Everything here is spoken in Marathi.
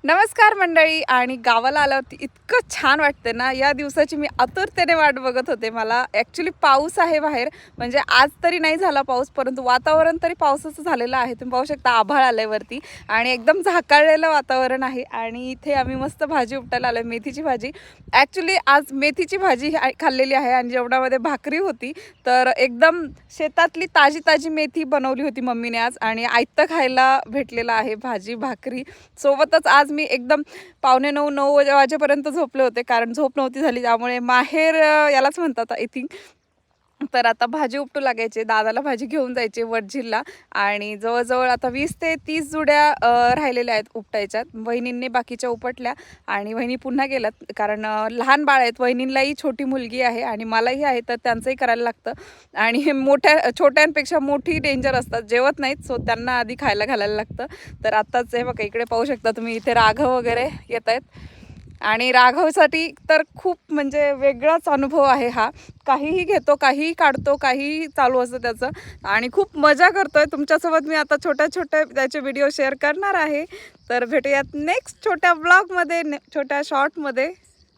नमस्कार मंडळी. आणि गावाला आल्यावरती इतकं छान वाटते ना, या दिवसाची मी आतुरतेने वाट बघत होते. मला ॲक्च्युली पाऊस आहे बाहेर, म्हणजे आज तरी नाही झाला पाऊस, परंतु वातावरण तरी पावसाचं झालेलं आहे. तुम्ही पाहू शकता आभाळ आलंय वरती आणि एकदम झाकाळलेलं वातावरण आहे. आणि इथे आम्ही मस्त भाजी उपटायला आलो, मेथीची भाजी. ॲक्च्युली आज मेथीची भाजी खाल्लेली आहे आणि जेवणामध्ये भाकरी होती. तर एकदम शेतातली ताजी ताजी मेथी बनवली होती मम्मीने आज, आणि आयतं खायला भेटलेलं आहे भाजी भाकरी सोबतच. आज मी एकदम 8:45-9 वाजेपर्यंत झोपले होते, कारण झोप नव्हती झाली, त्यामुळे माहेर यालाच म्हणतात आय थिंक. तर आता भाजी उपटू लागायचे, दादाला भाजी घेऊन जायचे वडझीलला. आणि जवळजवळ आता 20 ते 30 जुड्या राहिलेल्या आहेत उपटायच्यात. वहिनींनी बाकीच्या उपटल्या आणि वहिनी पुन्हा गेल्यात, कारण लहान बाळ आहेत. वहिनींलाही छोटी मुलगी आहे आणि मलाही आहे, तर त्यांचंही करायला लागतं. आणि हे छोट्यांपेक्षा मोठी डेंजर असतात, जेवत नाहीत, सो त्यांना आधी खायला घालायला लागतं. तर आत्ताच हे बघा, इकडे पाहू शकता तुम्ही, इथे राघव वगैरे येत आहेत. आणि राघवसाठी तर खूप म्हणजे वेगळाच अनुभव आहे हा. काहीही घेतो, काहीही काढतो, काहीही चालू असतं त्याचं, आणि खूप मजा करतोय. तुमच्यासोबत मी आता छोट्या छोट्या त्याचे व्हिडिओ शेअर करणार आहे. तर भेटूयात नेक्स्ट छोट्या ब्लॉगमध्ये, छोट्या शॉर्टमध्ये.